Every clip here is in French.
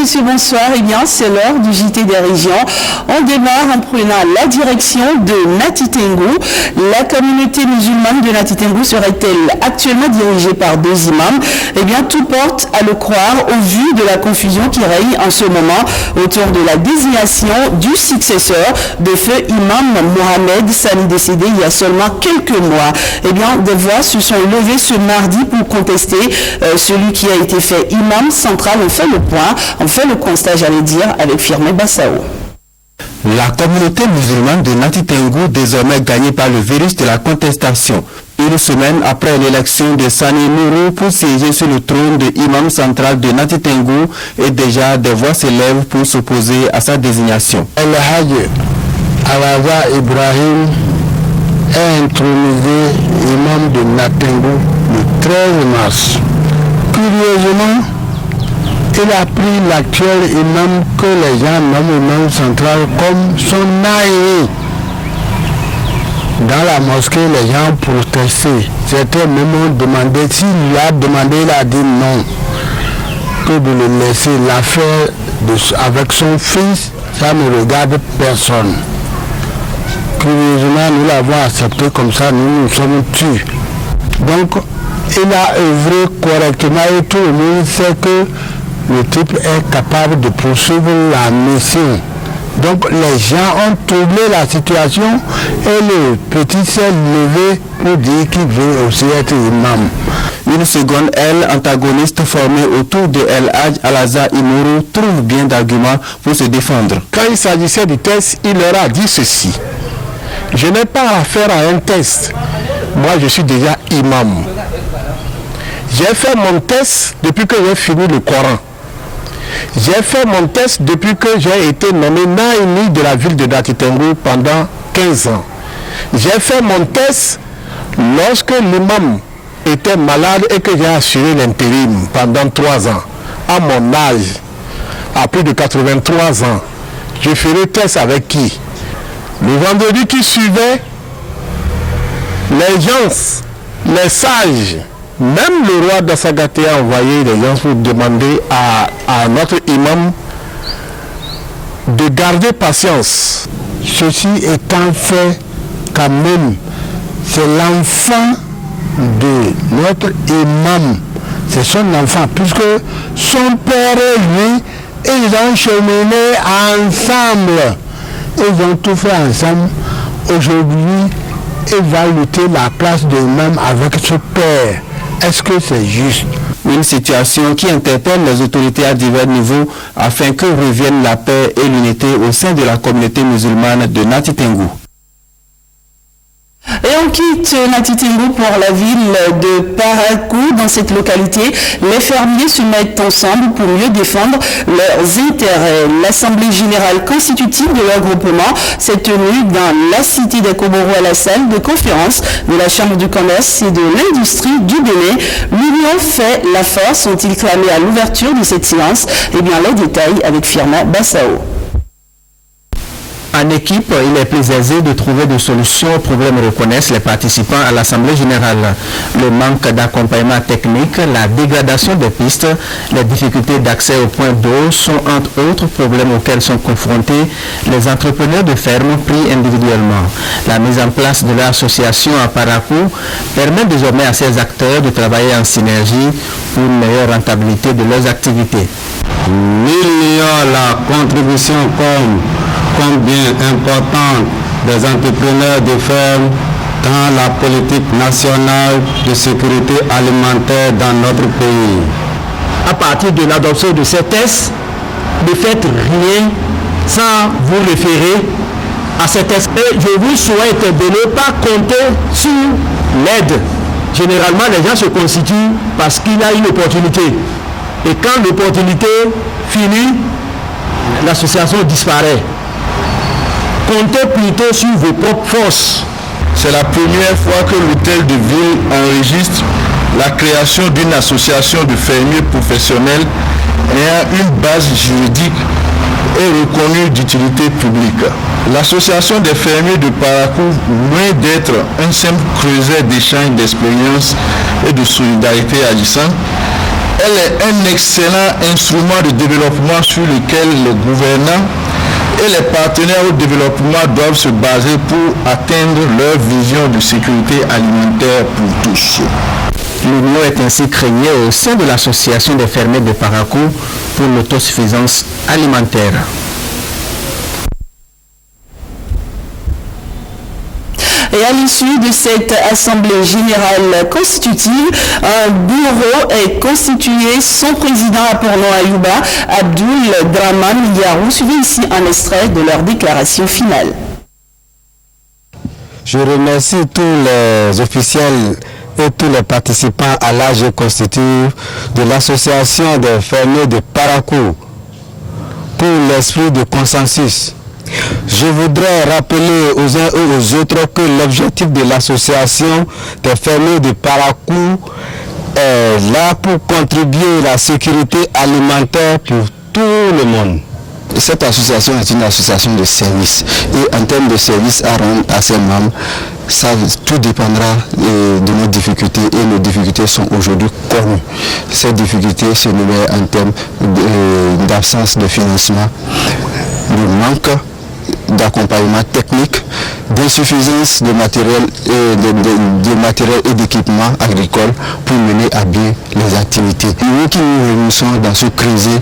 messieurs, bonsoir. Eh bien, c'est l'heure du JT des régions. On démarre en prenant la direction de Nati Tengou. La communauté musulmane de Nati Tengou serait-elle actuellement dirigée par 2 imams? Eh bien, tout porte à le croire au vu de la confusion qui règne en ce moment autour de la désignation du successeur de feu imam Mohamed Sani, décédé il y a seulement quelques mois. Eh bien, des voix se sont levées ce mardi pour contester celui qui a été fait imam central. On fait le point, on fait le constat, j'allais dire, avec Firmin Bassao. La communauté musulmane de Nati Tengou, désormais gagnée par le virus de la contestation, une semaine après l'élection de Sani Nourou pour siéger sur le trône de imam central de Nati Tengou, et déjà des voix s'élèvent pour s'opposer à sa désignation. El Hadj Alaza Ibrahim est intronisé imam de Nati Tengou le 13 mars. Curieusement, il a pris l'actuel imam que les gens nomment imam central comme son naïe. Dans la mosquée, les gens protestaient. Certains même ont demandé, s'il lui a demandé, il a dit non. Que de le laisser l'affaire avec son fils, ça ne regarde personne. Curieusement, nous l'avons accepté comme ça, nous sommes tués. Donc, il a œuvré correctement et tout le monde sait que le type est capable de poursuivre la mission. Donc les gens ont troublé la situation et le petit s'est levé pour dire qu'il veut aussi être imam. Une seconde aile antagoniste formée autour de El Hadj Alaza Imourou trouve bien d'arguments pour se défendre. Quand il s'agissait du test, il leur a dit ceci. Je n'ai pas affaire à un test. Moi, je suis déjà imam. J'ai fait mon test depuis que j'ai fini le Coran. J'ai fait mon test depuis que j'ai été nommé naïni de la ville de Nati Tengou pendant 15 ans. J'ai fait mon test lorsque l'imam était malade et que j'ai assuré l'intérim pendant 3 ans. À mon âge, à plus de 83 ans, je ferai test avec qui? Le vendredi qui suivait, les gens, les sages, même le roi d'Assagate a envoyé des gens pour demander à notre imam de garder patience. Ceci étant fait, quand même, c'est l'enfant de notre imam. C'est son enfant, puisque son père et lui, ils ont cheminé ensemble. Ils ont tout fait ensemble. Aujourd'hui, il va lutter la place de l'imam avec ce père. Est-ce que c'est juste? Une situation qui interpelle les autorités à divers niveaux afin que revienne la paix et l'unité au sein de la communauté musulmane de Nati Tengou. Et on quitte Nati Tengou pour la ville de Parakou. Dans cette localité, les fermiers se mettent ensemble pour mieux défendre leurs intérêts. L'Assemblée générale constitutive de leur groupement s'est tenue dans la cité des Koborou à la salle de conférence de la Chambre du commerce et de l'industrie du Bénin. L'union fait la force, ont-ils clamé à l'ouverture de cette séance. Eh bien, les détails avec Firmin Bassao. En équipe, il est plus aisé de trouver des solutions aux problèmes, reconnaissent les participants à l'Assemblée générale. Le manque d'accompagnement technique, la dégradation des pistes, les difficultés d'accès aux points d'eau sont entre autres problèmes auxquels sont confrontés les entrepreneurs de fermes pris individuellement. La mise en place de l'association à Parakou permet désormais à ces acteurs de travailler en synergie pour une meilleure rentabilité de leurs activités. Millions la contribution combien importante des entrepreneurs de ferme dans la politique nationale de sécurité alimentaire dans notre pays. À partir de l'adoption de ces tests, ne faites rien sans vous référer à ces tests. Et je vous souhaite de ne pas compter sur l'aide. Généralement, les gens se constituent parce qu'il y a une opportunité. Et quand l'opportunité finit, l'association disparaît. Comptez plutôt sur vos propres forces. C'est la première fois que l'hôtel de ville enregistre la création d'une association de fermiers professionnels ayant une base juridique et reconnue d'utilité publique. L'association des fermiers de Parakou, loin d'être un simple creuset d'échange d'expérience et de solidarité agissant, Elle est un excellent instrument de développement sur lequel les gouvernants et les partenaires au développement doivent se baser pour atteindre leur vision de sécurité alimentaire pour tous. L'union est ainsi créée au sein de l'association des fermiers de Parakou pour l'autosuffisance alimentaire. Et à l'issue de cette assemblée générale constitutive, un bureau est constitué. Son président à Porno-Ayouba, Abdul Draman Yarou, suivez ici un extrait de leur déclaration finale. Je remercie tous les officiels et tous les participants à l'AG constitutive de l'association des fermiers de Parakou pour l'esprit de consensus. Je voudrais rappeler aux uns et aux autres que l'objectif de l'association des fermiers de Parakou est là pour contribuer à la sécurité alimentaire pour tout le monde. Cette association est une association de services et en termes de services à rendre à ses membres, ça, tout dépendra de nos difficultés et nos difficultés sont aujourd'hui connues. Ces difficultés se numèrent en termes d'absence de financement, de manque d'accompagnement technique, d'insuffisance de matériel et d'équipement agricole pour mener à bien les activités. Nous qui nous réunissons dans ce creuset,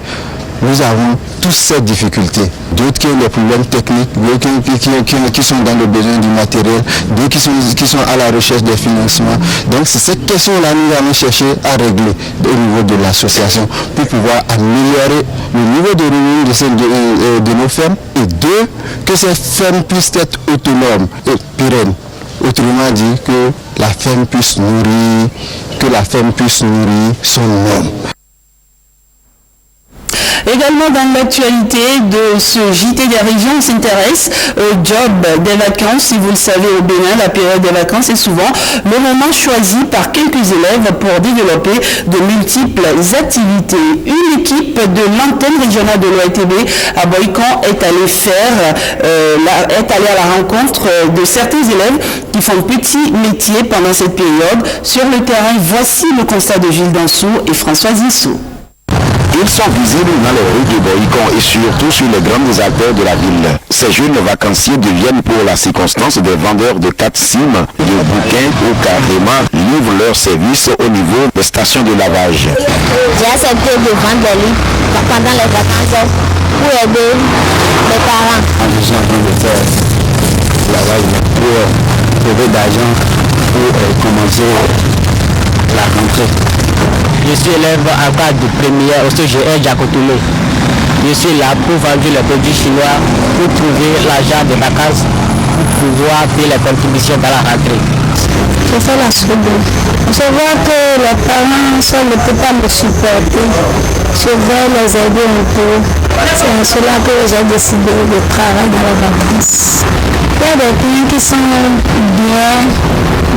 nous avons toutes ces difficultés. D'autres qui ont des problèmes techniques, d'autres qui sont dans le besoin du matériel, d'autres qui sont à la recherche des financements. Donc c'est cette question-là que nous allons chercher à régler au niveau de l'association pour pouvoir améliorer le niveau de revenu de nos fermes et deux, que ces fermes puissent être autonomes et pérennes. Autrement dit, que la ferme puisse nourrir son homme. Également dans l'actualité de ce JT des régions, on s'intéresse au job des vacances. Si vous le savez, au Bénin, la période des vacances est souvent le moment choisi par quelques élèves pour développer de multiples activités. Une équipe de l'antenne régionale de l'OITB à Boycon est allée à la rencontre de certains élèves qui font petit métier pendant cette période. Sur le terrain, voici le constat de Gilles Dansou et François Zissou. Ils sont visibles dans les rues de Boycon et surtout sur les grandes artères de la ville. Ces jeunes vacanciers deviennent pour la circonstance des vendeurs de 4 cimes, de bouquins ou carrément livrent leurs services au niveau des stations de lavage. J'ai accepté de vendre des livres pendant les vacances pour aider les parents. Je suis en train de faire du travail pour trouver d'argent pour commencer la rentrée. Je suis élève à base de première au CGR Jacotoulo. Je suis là pour vendre les produits chinois, pour trouver l'argent de vacances, pour pouvoir payer les contributions dans la rentrée. Je fais la seconde. Je vois que les parents ne peuvent pas me supporter. Je vais les aider un peu. C'est à cela que j'ai décidé de travailler dans les vacances. Il y a des clients qui sont bien,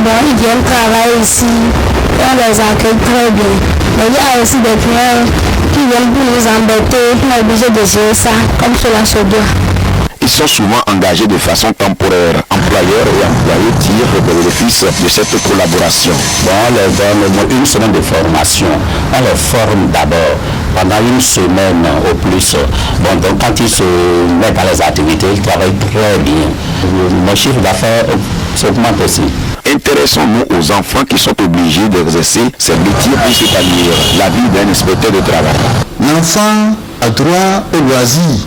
bon, ils viennent travailler ici, et on les accueille très bien. Mais il y a aussi des clients qui viennent pour nous embêter, on est obligé de gérer ça comme cela se doit. Ils sont souvent engagés de façon temporaire. Employeurs et employés tirent des bénéfices de cette collaboration. Bon, on les donne une semaine de formation. On les forme d'abord pendant une semaine au plus. Bon, donc quand ils se mettent dans les activités, ils travaillent très bien. Mon chiffre d'affaires s'augmente aussi. Intéressons-nous aux enfants qui sont obligés d'exercer ces métiers pour s'épanouir la vie d'un inspecteur de travail. L'enfant a droit au loisir.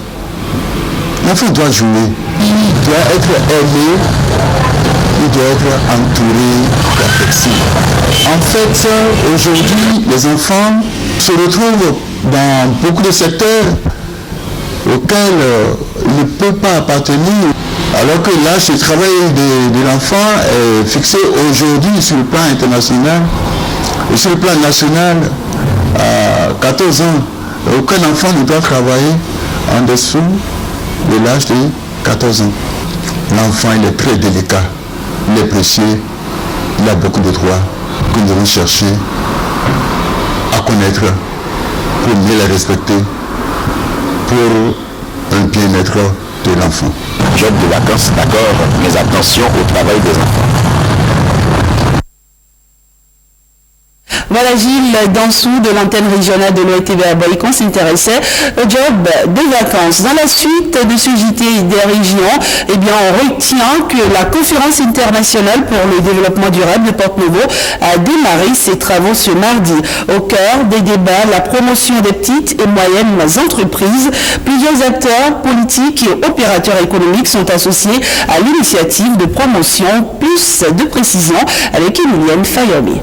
L'enfant doit jouer, il doit être aimé, il doit être entouré d'affection. En fait, aujourd'hui, les enfants se retrouvent dans beaucoup de secteurs auxquels ils ne peuvent pas appartenir, alors que l'âge de travail de l'enfant est fixé aujourd'hui sur le plan international et sur le plan national à 14 ans. Aucun enfant ne doit travailler en dessous de l'âge de 14 ans. L'enfant, il est très délicat, il est précieux, il a beaucoup de droits que nous devons chercher à connaître pour mieux les respecter, pour un bien-être de l'enfant. Job de vacances, d'accord, mais attention au travail des enfants. Voilà, Gilles Dansou de l'antenne régionale de l'OETV à Boïcon s'intéressait au job de vacances. Dans la suite de ce JT des régions, eh bien, on retient que la conférence internationale pour le développement durable de Porto-Novo a démarré ses travaux ce mardi. Au cœur des débats, la promotion des petites et moyennes entreprises. Plusieurs acteurs politiques et opérateurs économiques sont associés à l'initiative de promotion. Plus de précisions avec Emilienne Fayomi.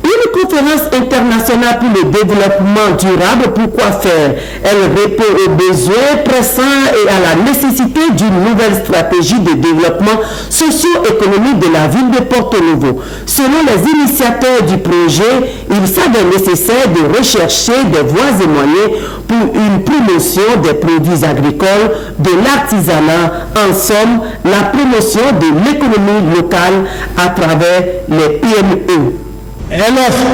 Une conférence internationale pour le développement durable, pourquoi faire? Elle répond aux besoins pressants et à la nécessité d'une nouvelle stratégie de développement socio-économique de la ville de Porto-Novo. Selon les initiateurs du projet, il s'avère nécessaire de rechercher des voies et moyens pour une promotion des produits agricoles, de l'artisanat, en somme, la promotion de l'économie locale à travers les PME. Elle offre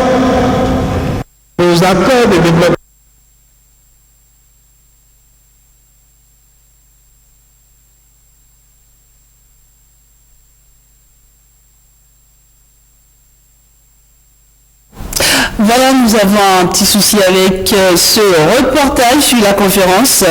aux acteurs de développement Voilà, nous avons un petit souci avec ce reportage sur la conférence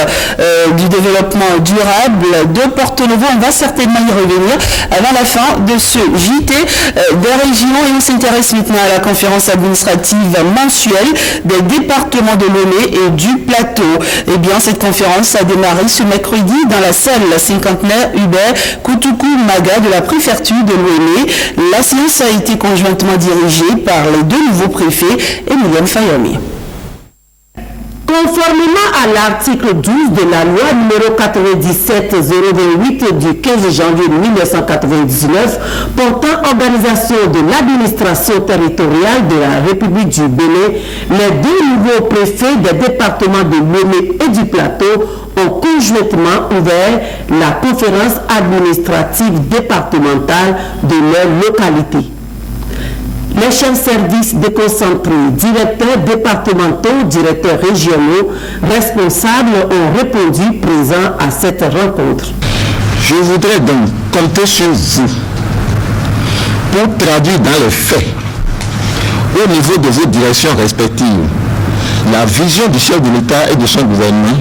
du développement durable de Porto-Novo. On va certainement y revenir avant la fin de ce JT des régions et on s'intéresse maintenant à la conférence administrative mensuelle des départements de Lomé et du Plateau. Eh bien, cette conférence a démarré ce mercredi dans la salle cinquantenaire Hubert Koutoukou Maga de la préfecture de Lomé. La séance a été conjointement dirigée par les deux nouveaux préfets Emilienne Fayomi. Conformément à l'article 12 de la loi numéro 97-028 du 15 janvier 1999 portant organisation de l'administration territoriale de la République du Bénin, les deux nouveaux préfets des départements de Lomé et du Plateau ont conjointement ouvert la conférence administrative départementale de leur localité. Les chefs services déconcentrés, directeurs départementaux, directeurs régionaux, responsables ont répondu présents à cette rencontre. Je voudrais donc compter sur vous pour traduire dans les faits, au niveau de vos directions respectives, la vision du chef de l'État et de son gouvernement,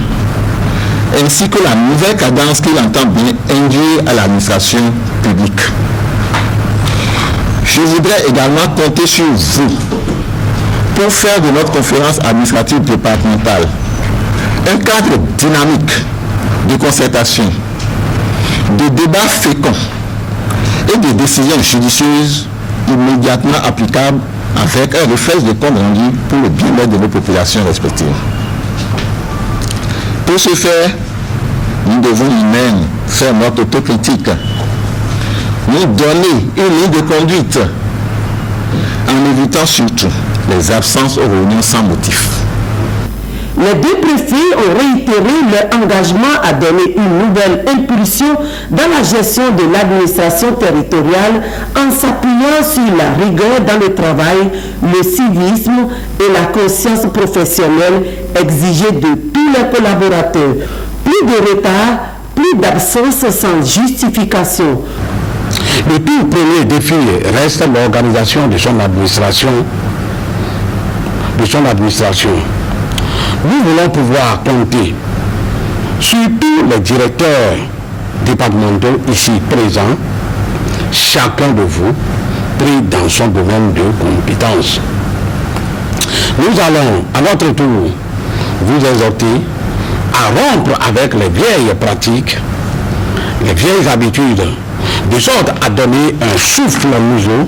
ainsi que la nouvelle cadence qu'il entend bien induire à l'administration publique. Je voudrais également compter sur vous pour faire de notre conférence administrative départementale un cadre dynamique de concertation, de débats féconds et de décisions judicieuses immédiatement applicables avec un réflexe de compte rendu pour le bien-être de nos populations respectives. Pour ce faire, nous devons nous-mêmes faire notre autocritique, nous donner une ligne de conduite en évitant surtout les absences aux réunions sans motif. Les deux préfets ont réitéré leur engagement à donner une nouvelle impulsion dans la gestion de l'administration territoriale en s'appuyant sur la rigueur dans le travail, le civisme et la conscience professionnelle exigée de tous les collaborateurs. Plus de retard, plus d'absence sans justification. Le tout premier défi reste l'organisation de son administration. Nous voulons pouvoir compter sur tous les directeurs départementaux ici présents, chacun de vous pris dans son domaine de compétence. Nous allons à notre tour vous exhorter à rompre avec les vieilles pratiques, les vieilles habitudes, de sorte à donner un souffle nouveau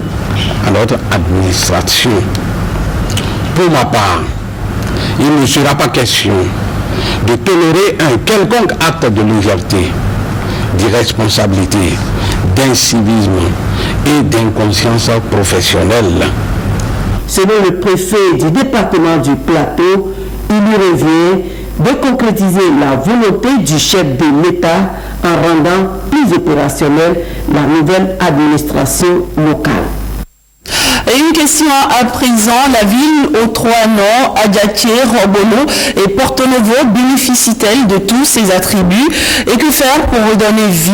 à notre administration. Pour ma part, il ne sera pas question de tolérer un quelconque acte de légèreté, d'irresponsabilité, d'incivisme et d'inconscience professionnelle. Selon le préfet du département du Plateau, il lui revient de concrétiser la volonté du chef de l'État en rendant plus opérationnelle la nouvelle administration locale. Et une question à présent, la ville aux trois noms, Adjaké, Robolo et Porto Novo bénéficie-t-elle de tous ces attributs? Et que faire pour redonner vie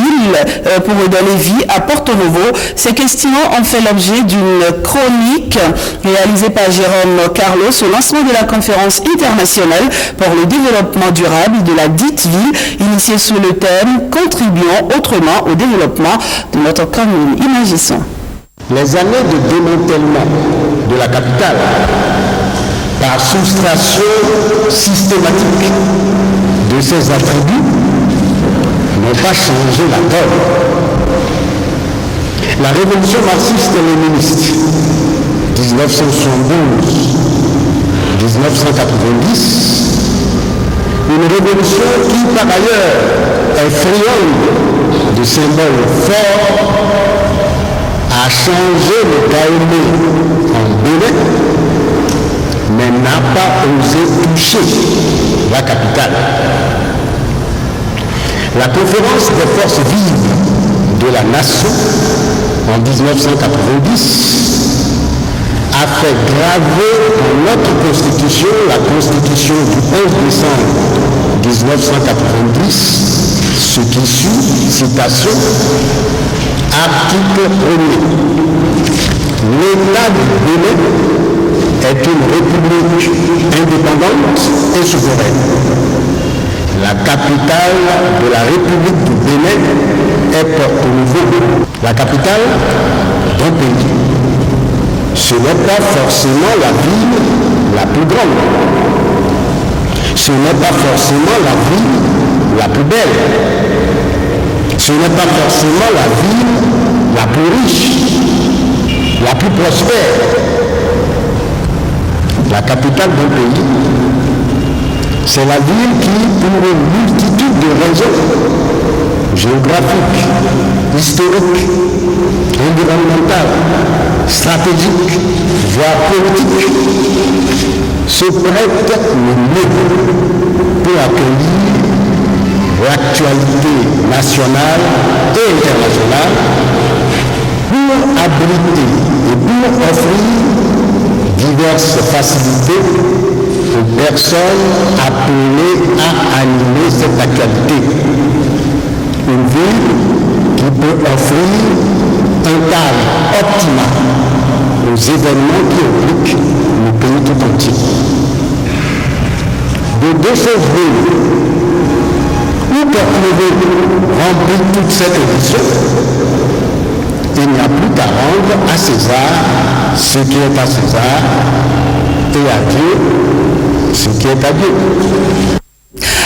à Porto Novo? Ces questions ont fait l'objet d'une chronique réalisée par Jérôme Carlos au lancement de la conférence internationale pour le développement durable de la dite ville, initiée sous le thème « Contribuons autrement au développement de notre commune ». Imaginons. Les années de démantèlement de la capitale par soustraction systématique de ses attributs n'ont pas changé la donne. La révolution marxiste-léniniste 1972-1990, une révolution qui par ailleurs est friande de symboles forts, a changé le Dahomey en Bénin, mais n'a pas osé toucher la capitale. La conférence des forces vives de la nation en 1990 a fait graver dans notre constitution, la constitution du 11 décembre 1990, ce qui suit, citation, article 1er. L'État du Bénin est une république indépendante et souveraine. La capitale de la République du Bénin est Porto Novo, la capitale d'un pays. Ce n'est pas forcément la ville la plus grande. Ce n'est pas forcément la ville la plus belle. Ce n'est pas forcément la ville la plus riche, la plus prospère. La capitale d'un pays, c'est la ville qui, pour une multitude de raisons géographiques, historiques, environnementales, stratégiques, voire politiques, se prête le mieux pour accueillir l'actualité nationale et internationale, pour abriter et pour offrir diverses facilités aux personnes appelées à animer cette actualité. Une ville qui peut offrir un cadre optimal aux événements qui impliquent le pays tout entier. De ces villes où Porto Novo remplit toute cette édition, il n'y a plus qu'à rendre à César ce qui est à César et à Dieu ce qui est à Dieu.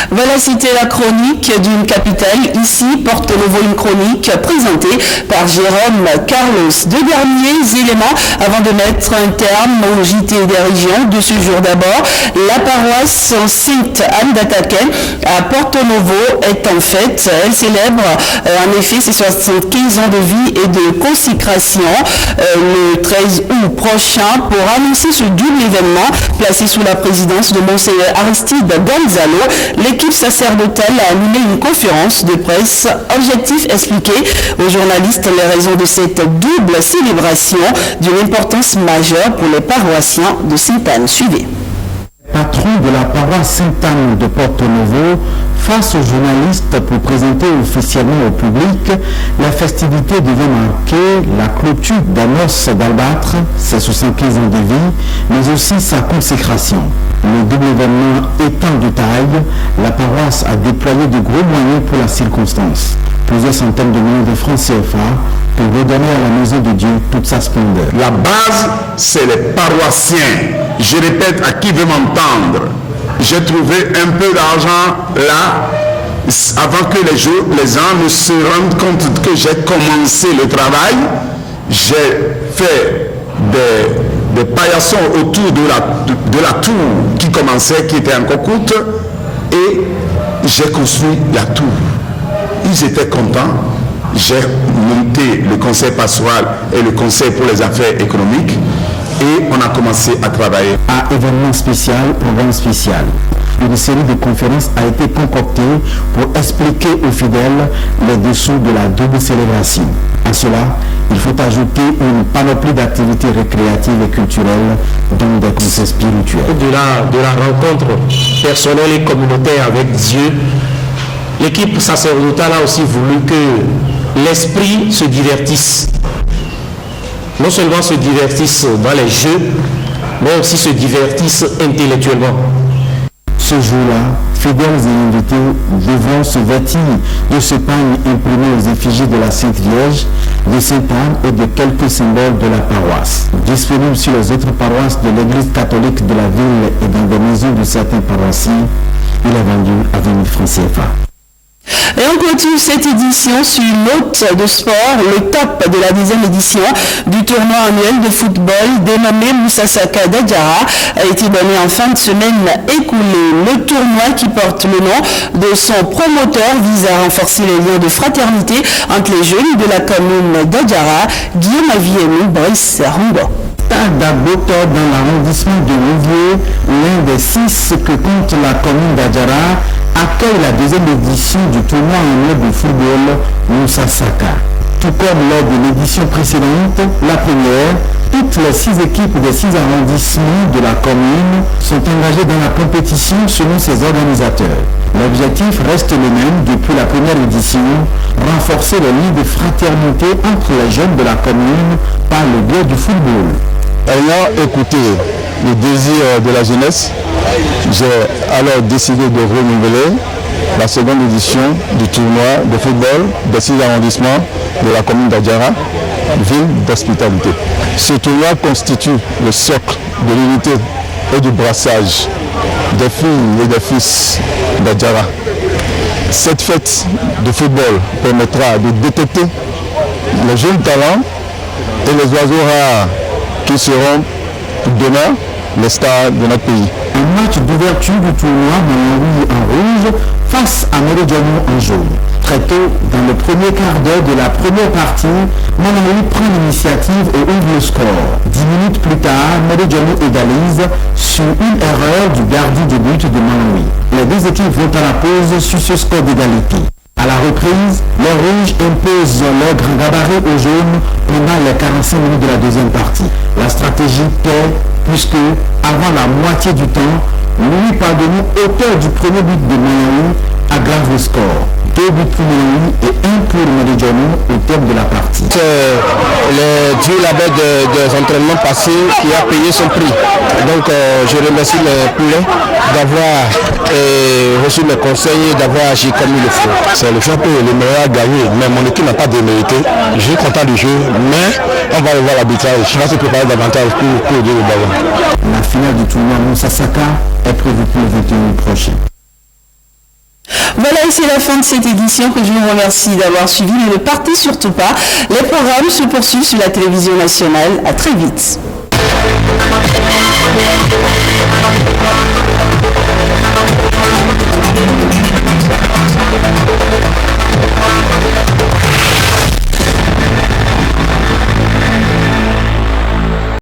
Voilà, c'était la chronique d'une capitale. Ici, Porto Novo, une chronique présentée par Jérôme Carlos. Deux derniers éléments avant de mettre un terme au JT des régions de ce jour. D'abord, la paroisse Sainte-Anne d'Ataquet à Porto Novo est en fête. Elle célèbre en effet ses 75 ans de vie et de consécration le 13 août prochain. Pour annoncer ce double événement placé sous la présidence de Monseigneur Aristide Gonzalo, l'équipe sacerdotale a animé une conférence de presse. Objectif expliqué aux journalistes les raisons de cette double célébration d'une importance majeure pour les paroissiens de Sainte-Anne. Suivez. Patron de la paroisse Sainte-Anne de Porto Novo, face aux journalistes pour présenter officiellement au public la festivité devait marquer la clôture d'Amos d'Albâtre, ses 75 ans de vie, mais aussi sa consécration. Le double événement étant de taille, la paroisse a déployé de gros moyens pour la circonstance. Plusieurs centaines de millions de francs CFA pour redonner à la maison de Dieu toute sa splendeur. La base, c'est les paroissiens. Je répète à qui veut m'entendre. J'ai trouvé un peu d'argent là, avant que les gens ne se rendent compte que j'ai commencé le travail. J'ai fait des paillassons autour de la tour qui commençait, qui était encore courte, et j'ai construit la tour. Ils étaient contents. J'ai monté le conseil pastoral et le conseil pour les affaires économiques et on a commencé à travailler. À événement spécial, programme spécial. Une série de conférences a été concoctée pour expliquer aux fidèles les dessous de la double célébration. À cela, il faut ajouter une panoplie d'activités récréatives et culturelles, dont des conseils spirituels. Au-delà de la rencontre personnelle et communautaire avec Dieu, l'équipe sacerdotale a aussi voulu que l'esprit se divertisse. Non seulement se divertisse dans les jeux, mais aussi se divertisse intellectuellement. Ce jour-là, fidèles et invités devront se vêtir de ce pagne imprimé aux effigies de la Sainte Vierge, de Sainte-Anne et de quelques symboles de la paroisse. Disponible sur les autres paroisses de l'église catholique de la ville et dans des maisons de certains paroissiens, il est vendu à 20 000 francs CFA. Et on clôture cette édition sur une note de sport, le top de la 10e édition du tournoi annuel de football dénommé Moussa Saka d'Adjara a été donné en fin de semaine écoulée. Le tournoi qui porte le nom de son promoteur vise à renforcer les liens de fraternité entre les jeunes de la commune d'Adjara. Guillaume Aviemi, Brice Rongo. Stade d'Aboto dans l'arrondissement de Louviers, l'un des 6 que compte la commune d'Adjara, accueille la 2e édition du tournoi annuel de football Moussa Saka. Tout comme lors de l'édition précédente, la première, toutes les 6 équipes des 6 arrondissements de la commune sont engagées dans la compétition selon ses organisateurs. L'objectif reste le même depuis la première édition, renforcer les liens de fraternité entre les jeunes de la commune par le biais du football. Ayant écouté le désir de la jeunesse, j'ai alors décidé de renouveler la seconde édition du tournoi de football des 6 arrondissements de la commune d'Adjara, ville d'hospitalité. Ce tournoi constitue le socle de l'unité et du brassage des filles et des fils d'Adjara. Cette fête de football permettra de détecter les jeunes talents et les oiseaux rares qui seront demain les stars de notre pays. Un match d'ouverture du tournoi Malawi en rouge face à Méridiono en jaune. Très tôt, dans le premier quart d'heure de la première partie, Malawi prend l'initiative et ouvre le score. 10 minutes plus tard, Méridiono égalise sur une erreur du gardien de but de Malawi. Les deux équipes vont à la pause sur ce score d'égalité. À la reprise, les rouges imposent leur grand gabarit aux jaunes pendant les 45 minutes de la deuxième partie. La stratégie paie puisque, avant la moitié du temps, Louis Pardoni, auteur du premier but de Malawi, aggrave le score. 2 buts pour Malawi et 1 pour Méridiono au terme de la partie. C'est le Dieu là-bas des entraînements passés qui a payé son prix. Donc je remercie les poulets d'avoir reçu mes conseils et d'avoir agi comme il le faut. C'est le champion le meilleur à gagner, mais mon équipe n'a pas démérité. Je suis content du jeu, mais on va revoir l'arbitrage. Je vais se préparer davantage pour dire le ballon. La finale du tournoi Moussa Saka est prévue pour le 21 prochain. Voilà, et c'est la fin de cette édition que je vous remercie d'avoir suivi. Mais ne partez surtout pas. Les programmes se poursuivent sur la télévision nationale. À très vite.